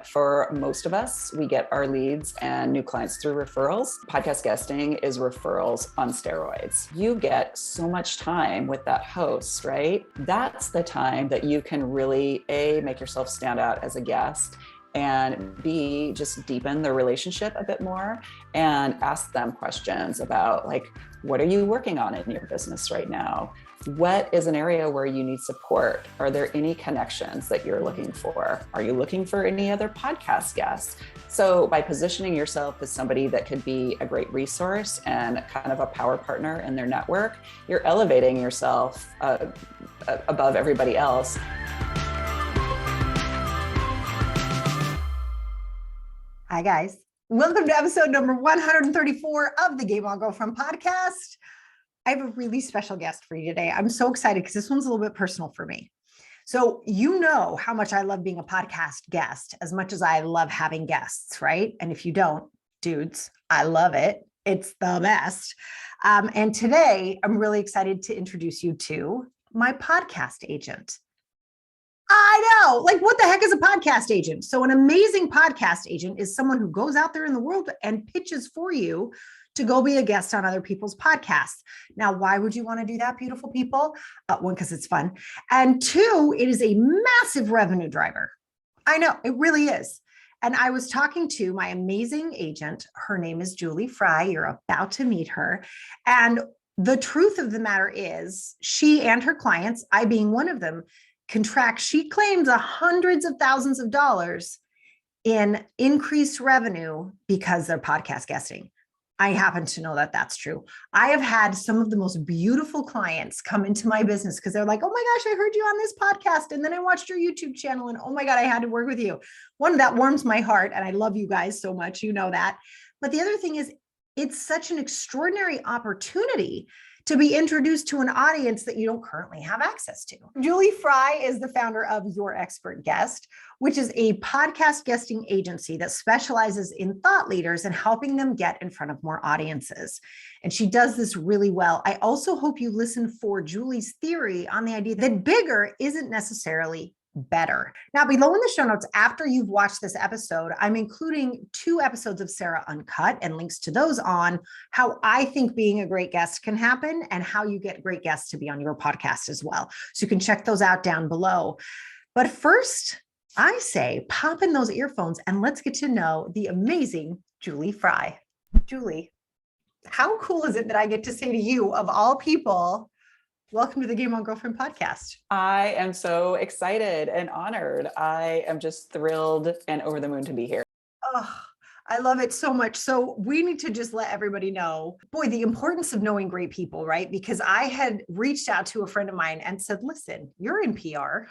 For most of us, we get our leads and new clients through referrals. Podcast guesting is referrals on steroids. You get so much time with that host, right? That's the time that you can really, A, make yourself stand out as a guest, and B, just deepen the relationship a bit more and ask them questions about, like, what are you working on in your business right now? What is an area where you need support? Are there any connections that you're looking for? Are you looking for any other podcast guests? So by positioning yourself as somebody that could be a great resource and kind of a power partner in their network, you're elevating yourself above everybody else. Hi, guys. Welcome to episode number 134 of the Game On Girlfriend podcast. I have a really special guest for you today. I'm so excited because this one's a little bit personal for me. So you know how much I love being a podcast guest as much as I love having guests, right? And if you don't, dudes, I love it. It's the best. And today I'm really excited to introduce you to my podcast agent. I know, like, what the heck is a podcast agent? So an amazing podcast agent is someone who goes out there in the world and pitches for you to go be a guest on other people's podcasts. Now, why would you want to do that, beautiful people? One, because it's fun. And two, it is a massive revenue driver. I know, it really is. And I was talking to my amazing agent. Her name is Julie Fry. You're about to meet her. And the truth of the matter is, she and her clients, I being one of them, she claims hundreds of thousands of dollars in increased revenue because they're podcast guesting. I happen to know that that's true. I have had some of the most beautiful clients come into my business because they're like, oh my gosh, I heard you on this podcast. And then I watched your YouTube channel and oh my God, I had to work with you. One that warms my heart. And I love you guys so much. You know that. But the other thing is, it's such an extraordinary opportunity to be introduced to an audience that you don't currently have access to. Julie Fry is the founder of Your Expert Guest, which is a podcast guesting agency that specializes in thought leaders and helping them get in front of more audiences. And she does this really well. I also hope you listen for Julie's theory on the idea that bigger isn't necessarily better. Now, below in the show notes, after you've watched this episode, I'm including 2 episodes of Sarah Uncut and links to those on how I think being a great guest can happen and how you get great guests to be on your podcast as well. So you can check those out down below. But first, I say pop in those earphones and let's get to know the amazing Julie Fry. Julie, how cool is it that I get to say to you, of all people, welcome to the Game On Girlfriend podcast. I am so excited and honored. I am just thrilled and over the moon to be here. Oh, I love it so much. So we need to just let everybody know, boy, the importance of knowing great people, right? Because I had reached out to a friend of mine and said, listen, you're in PR.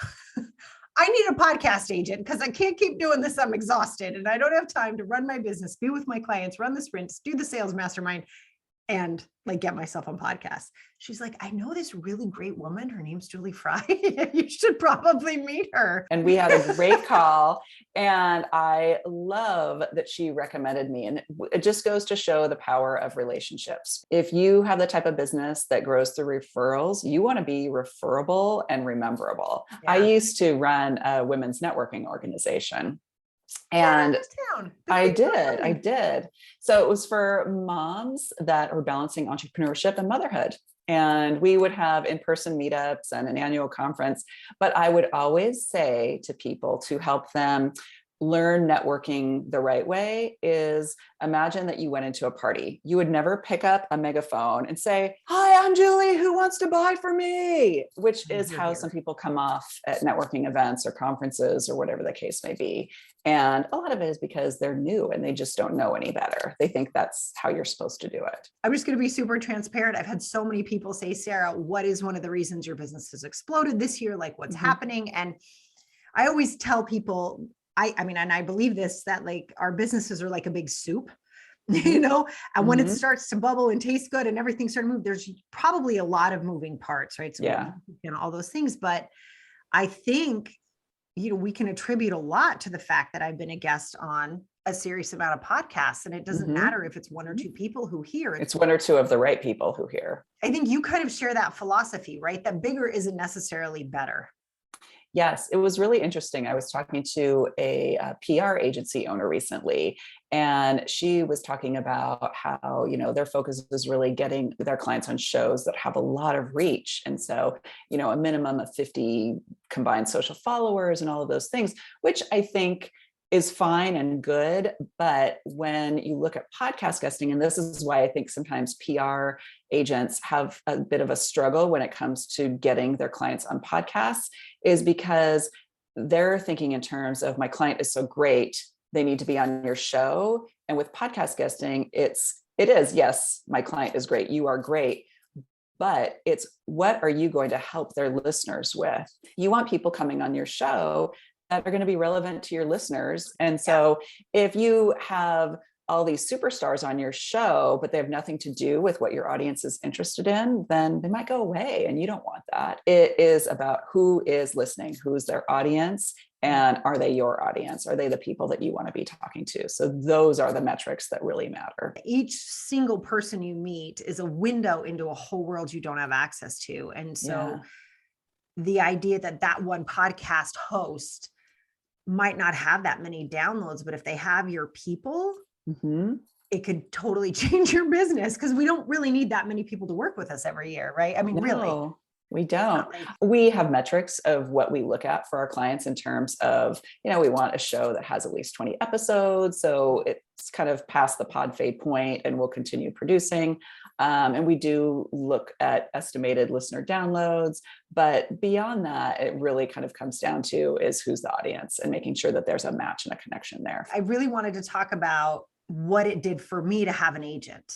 I need a podcast agent because I can't keep doing this. I'm exhausted and I don't have time to run my business, be with my clients, run the sprints, do the sales mastermind, and like get myself on podcasts. She's like, I know this really great woman. Her name's Julie Fry. You should probably meet her. And we had a great call. And I love that she recommended me. And it just goes to show the power of relationships. If you have the type of business that grows through referrals, you want to be referable and rememberable. Yeah. I used to run a women's networking organization. And I did. So it was for moms that are balancing entrepreneurship and motherhood. And we would have in-person meetups and an annual conference. But I would always say to people, to help them learn networking the right way, is imagine that you went into a party. You would never pick up a megaphone and say, hi, I'm Julie, who wants to buy from me? Which is how some people come off at networking events or conferences or whatever the case may be. And a lot of it is because they're new and they just don't know any better. They think that's how you're supposed to do it. I'm just going to be super transparent. I've had so many people say, Sarah, what is one of the reasons your business has exploded this year? Like, what's happening? And I always tell people, I mean, and I believe this, that like our businesses are like a big soup, you know, and when it starts to bubble and taste good and everything starts to move, there's probably a lot of moving parts, right? So yeah, you know, all those things. But I think, you know, we can attribute a lot to the fact that I've been a guest on a serious amount of podcasts, and it doesn't matter if it's 1 or 2 people who hear it. It's 1 or 2 of the right people who hear. I think you kind of share that philosophy, right? That bigger isn't necessarily better. Yes, it was really interesting. I was talking to a PR agency owner recently, and she was talking about how, their focus is really getting their clients on shows that have a lot of reach. And so, a minimum of 50 combined social followers and all of those things, which I think is fine and good. But when you look at podcast guesting, and this is why I think sometimes PR agents have a bit of a struggle when it comes to getting their clients on podcasts, is because they're thinking in terms of, my client is so great, they need to be on your show. And with podcast guesting, it is, yes, my client is great, you are great, but it's, what are you going to help their listeners with? You want people coming on your show that are going to be relevant to your listeners. And so if you have all these superstars on your show, but they have nothing to do with what your audience is interested in, then they might go away, and you don't want that. It is about who is listening, who's their audience, and are they your audience? Are they the people that you want to be talking to? So those are the metrics that really matter. Each single person you meet is a window into a whole world you don't have access to. And so the idea that one podcast host might not have that many downloads, but if they have your people, it could totally change your business, because we don't really need that many people to work with us every year, right? I mean, really. We don't. We have metrics of what we look at for our clients in terms of, we want a show that has at least 20 episodes. So it's kind of past the pod fade point, and we'll continue producing. And we do look at estimated listener downloads. But beyond that, it really kind of comes down to is who's the audience, and making sure that there's a match and a connection there. I really wanted to talk about what it did for me to have an agent,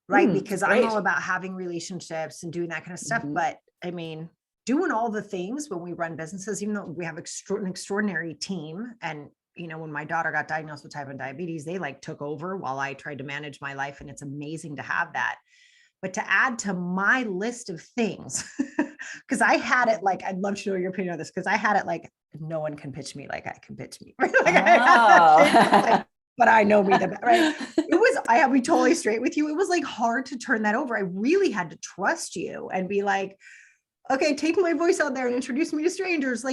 right? Because great. I'm all about having relationships and doing that kind of stuff. But I mean, doing all the things when we run businesses, even though we have an extraordinary team, and when my daughter got diagnosed with type 1 diabetes, they took over while I tried to manage my life. And it's amazing to have that. But to add to my list of things, because I had it I'd love to know your opinion on this, because I had it no one can pitch me like I can pitch me. But I know me the best, right? I'll be totally straight with you. It was hard to turn that over. I really had to trust you and be okay, take my voice out there and introduce me to strangers.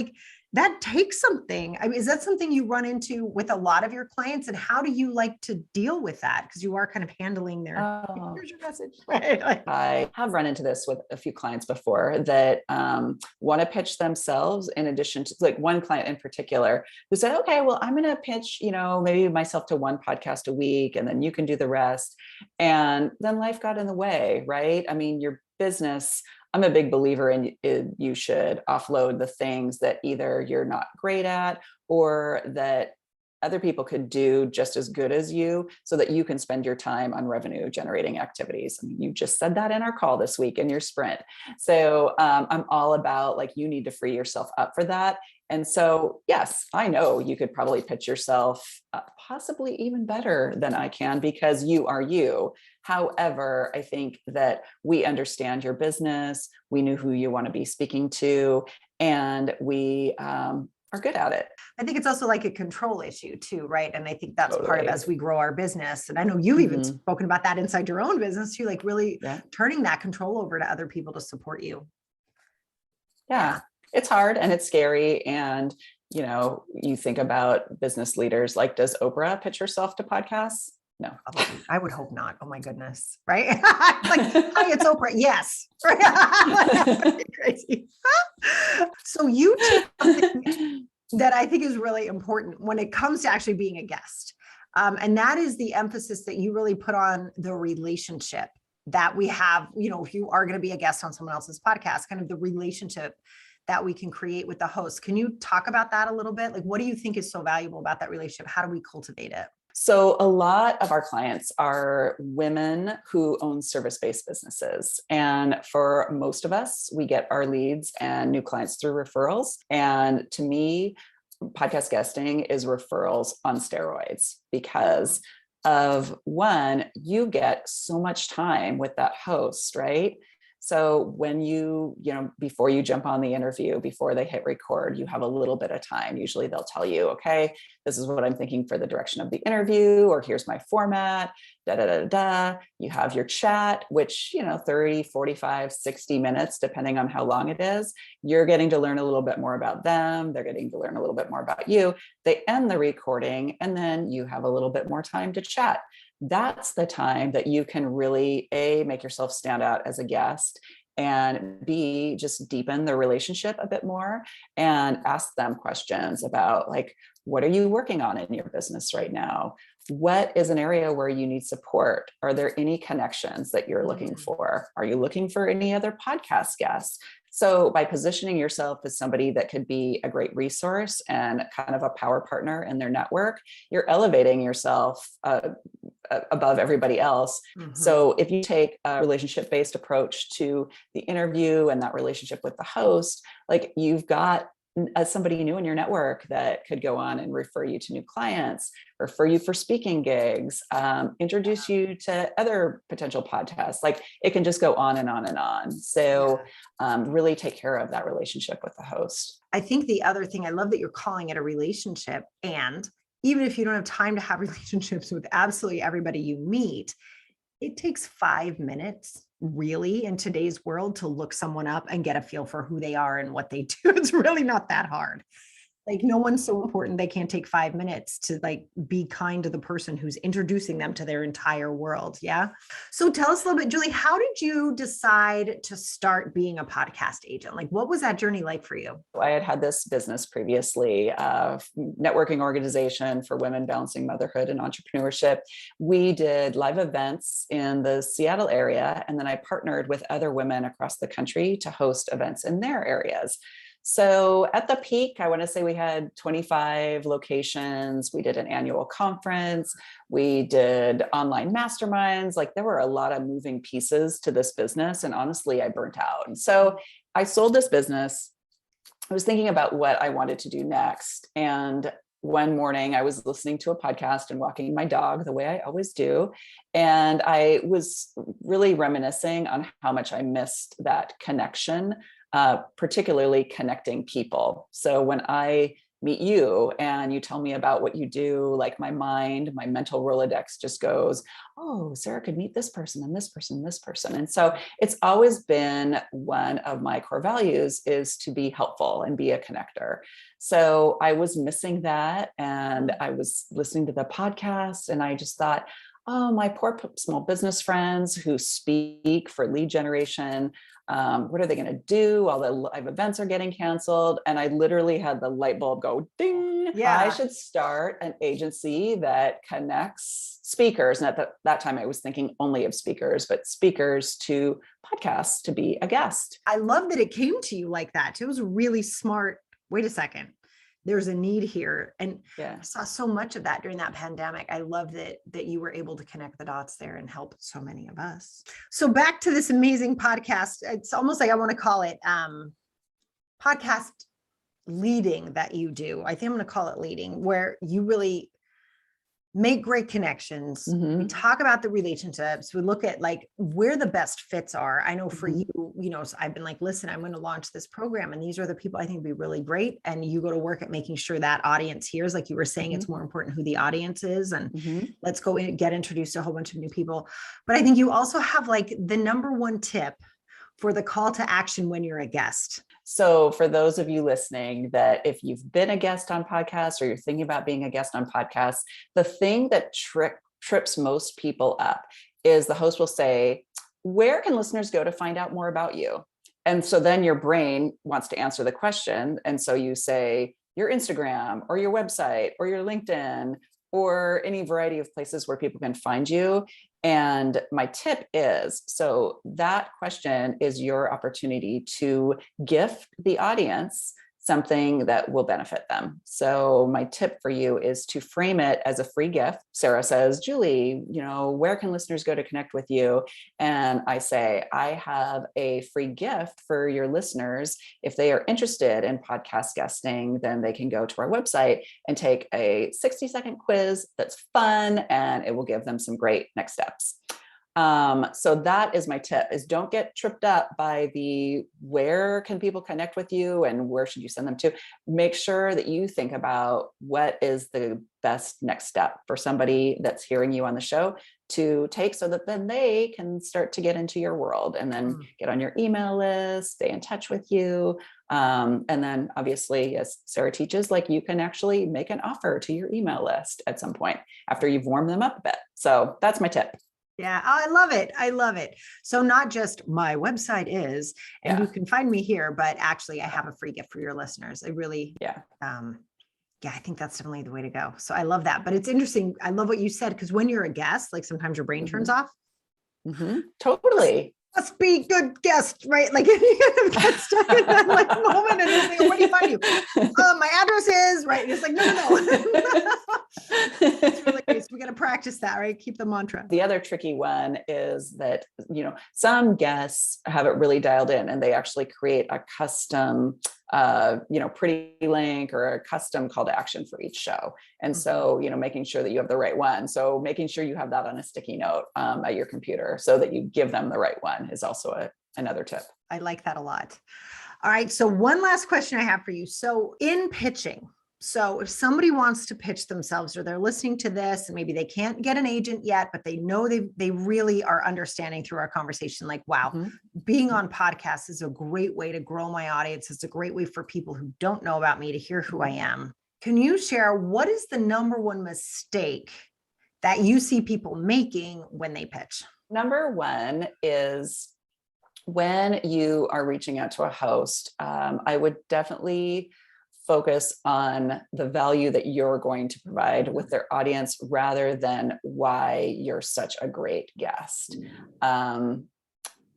That takes something. I mean, is that something you run into with a lot of your clients? And how do you like to deal with that? Because you are kind of handling their, here's your message. Right? I have run into this with a few clients before that want to pitch themselves, in addition to one client in particular who said, okay, well, I'm going to pitch, maybe myself to one podcast a week, and then you can do the rest. And then life got in the way, right? I mean, your business, I'm a big believer in you should offload the things that either you're not great at, or that other people could do just as good as you, so that you can spend your time on revenue generating activities. I mean, you just said that in our call this week in your sprint. So I'm all about you need to free yourself up for that. And so, yes, I know you could probably pitch yourself possibly even better than I can, because you are you. However, I think that we understand your business. We knew who you want to be speaking to, and we are good at it. I think it's also a control issue too, right? And I think that's part of, as we grow our business. And I know you've even spoken about that inside your own business too, really turning that control over to other people to support you. Yeah. It's hard and it's scary. And, you think about business leaders, does Oprah pitch herself to podcasts? No, I would hope not. Oh my goodness. Right. Hi, it's Oprah. Yes. Crazy. So you took something that I think is really important when it comes to actually being a guest. And that is the emphasis that you really put on the relationship that we have, if you are going to be a guest on someone else's podcast, kind of the relationship that we can create with the host. Can you talk about that a little bit? What do you think is so valuable about that relationship? How do we cultivate it? So a lot of our clients are women who own service-based businesses. And for most of us, we get our leads and new clients through referrals. And to me, podcast guesting is referrals on steroids, because of one, you get so much time with that host, right? So when before you jump on the interview, before they hit record, you have a little bit of time. Usually they'll tell you, okay, this is what I'm thinking for the direction of the interview, or here's my format, da, da, da, da. You have your chat, which, 30, 45, 60 minutes, depending on how long it is. You're getting to learn a little bit more about them. They're getting to learn a little bit more about you. They end the recording, and then you have a little bit more time to chat. That's the time that you can really make yourself stand out as a guest, and B, just deepen the relationship a bit more and ask them questions about, like, what are you working on in your business right now? What is an area where you need support? Are there any connections that you're looking for? Are you looking for any other podcast guests? So by positioning yourself as somebody that could be a great resource and kind of a power partner in their network, you're elevating yourself above everybody else. So if you take a relationship-based approach to the interview and that relationship with the host, like, you've got somebody new in your network that could go on and refer you to new clients, refer you for speaking gigs, introduce you to other potential podcasts. Like, it can just go on and on and on. So really take care of that relationship with the host. I think the other thing, I love that you're calling it a relationship. And even if you don't have time to have relationships with absolutely everybody you meet, it takes 5 minutes really in today's world to look someone up and get a feel for who they are and what they do. It's really not that hard. Like, no one's so important they can't take 5 minutes to, like, be kind to the person who's introducing them to their entire world. Yeah. So tell us a little bit, Julie, how did you decide to start being a podcast agent? Like, what was that journey like for you? I had this business previously, networking organization for women balancing motherhood and entrepreneurship. We did live events in the Seattle area, and then I partnered with other women across the country to host events in their areas. So at the peak, I want to say we had 25 locations. We did an annual conference. We did online masterminds. Like, there were a lot of moving pieces to this business. And honestly, I burnt out. And so I sold this business. I was thinking about what I wanted to do next. And one morning I was listening to a podcast and walking my dog the way I always do. And I was really reminiscing on how much I missed that connection, particularly connecting people. So when I meet you and you tell me about what you do, like, my mental Rolodex just goes, oh, Sarah could meet this person and this person, and this person. And so it's always been one of my core values, is to be helpful and be a connector. So I was missing that. And I was listening to the podcast, and I just thought, oh, my poor small business friends who speak for lead generation, what are they going to do? All the live events are getting canceled. And I literally had the light bulb go ding. Yeah. I should start an agency that connects speakers. And at that time, I was thinking only of speakers, but speakers to podcasts to be a guest. I love that it came to you like that. It was really smart. Wait a second. There's a need here. And I saw so much of that during that pandemic. I love that you were able to connect the dots there and help so many of us. So back to this amazing podcast. It's almost like I want to call it podcast leading that you do. I think I'm going to call it leading, where you really make great connections. We talk about the relationships. We look at, like, where the best fits are. I know for you, so I've been like, listen, I'm going to launch this program, and these are the people I think would be really great. And you go to work at making sure that audience hears, like you were saying, it's more important who the audience is, and let's go in and get introduced to a whole bunch of new people. But I think you also have, like, the number one tip for the call to action when you're a guest. So for those of you listening, that if you've been a guest on podcasts, or you're thinking about being a guest on podcasts, the thing that trips most people up is the host will say, where can listeners go to find out more about you? And so then your brain wants to answer the question. And so you say your Instagram or your website or your LinkedIn or any variety of places where people can find you. And my tip is, so that question is your opportunity to gift the audience something that will benefit them. So my tip for you is to frame it as a free gift. Sarah says, Julie, where can listeners go to connect with you? And I say, I have a free gift for your listeners. If they are interested in podcast guesting, then they can go to our website and take a 60-second quiz that's fun, and it will give them some great next steps. So that is my tip, is don't get tripped up by where can people connect with you and where should you send them to. Make sure that you think about what is the best next step for somebody that's hearing you on the show to take, so that then they can start to get into your world and then get on your email list, stay in touch with you. And then obviously, as Sarah teaches, like, you can actually make an offer to your email list at some point after you've warmed them up a bit. So that's my tip. Yeah. Oh, I love it. I love it. So not just my website is, and you can find me here, but actually I have a free gift for your listeners. I really, I think that's definitely the way to go. So I love that. But it's interesting. I love what you said, because when you're a guest, like sometimes your brain turns off. Totally. Must be good guest, right? Like you get stuck in that like moment and it's like, where do you find you? My address is right. And it's like, no. It's really great. So we got to practice that, right? Keep the mantra. The other tricky one is that, some guests have it really dialed in and they actually create a custom, pretty link or a custom call to action for each show. And so, making sure that you have the right one. So making sure you have that on a sticky note at your computer so that you give them the right one is also another tip. I like that a lot. All right. So one last question I have for you. So in pitching, so if somebody wants to pitch themselves, or they're listening to this and maybe they can't get an agent yet, but they know they really are understanding through our conversation, like, wow, being on podcasts is a great way to grow my audience. It's a great way for people who don't know about me to hear who I am. Can you share what is the number one mistake that you see people making when they pitch? Number one is when you are reaching out to a host, I would definitely focus on the value that you're going to provide with their audience rather than why you're such a great guest.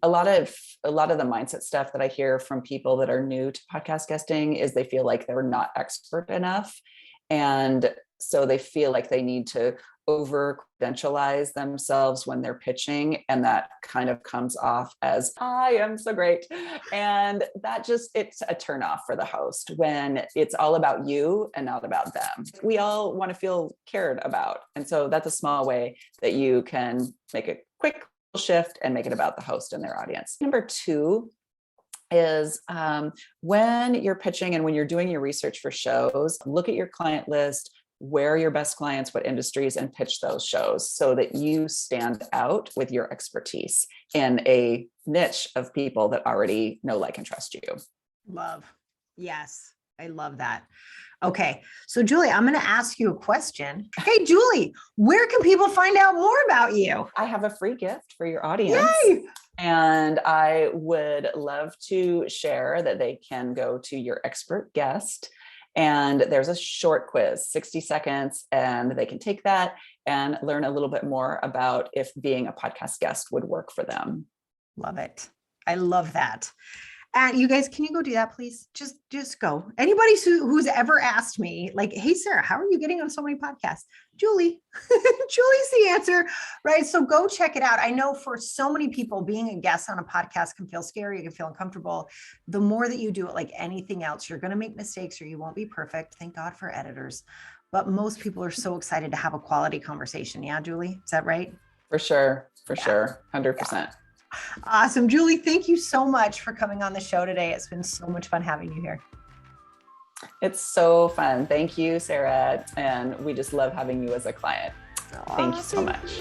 A lot of the mindset stuff that I hear from people that are new to podcast guesting is they feel like they're not expert enough. And so they feel like they need to over credentialize themselves when they're pitching. And that kind of comes off as, I am so great. And it's a turnoff for the host when it's all about you and not about them. We all want to feel cared about. And so that's a small way that you can make a quick shift and make it about the host and their audience. Number two is when you're pitching and when you're doing your research for shows, look at your client list, where are your best clients, what industries, and pitch those shows so that you stand out with your expertise in a niche of people that already know, like, and trust you. Love. Yes. I love that. Okay. So Julie, I'm going to ask you a question. Hey, Julie, where can people find out more about you? I have a free gift for your audience. Yay! And I would love to share that they can go to Your Expert Guest. And there's a short quiz, 60 seconds, and they can take that and learn a little bit more about if being a podcast guest would work for them. Love it. I love that. And you guys, can you go do that, please? Just go. Anybody who's ever asked me, like, hey, Sarah, how are you getting on so many podcasts? Julie, Julie's the answer, right? So go check it out. I know for so many people, being a guest on a podcast can feel scary. You can feel uncomfortable. The more that you do it, like anything else, you're going to make mistakes or you won't be perfect. Thank God for editors. But most people are so excited to have a quality conversation. Yeah, Julie, is that right? For sure. 100%. Yeah. Awesome. Julie, thank you so much for coming on the show today. It's been so much fun having you here. It's so fun. Thank you, Sarah. And we just love having you as a client. Thank you so much.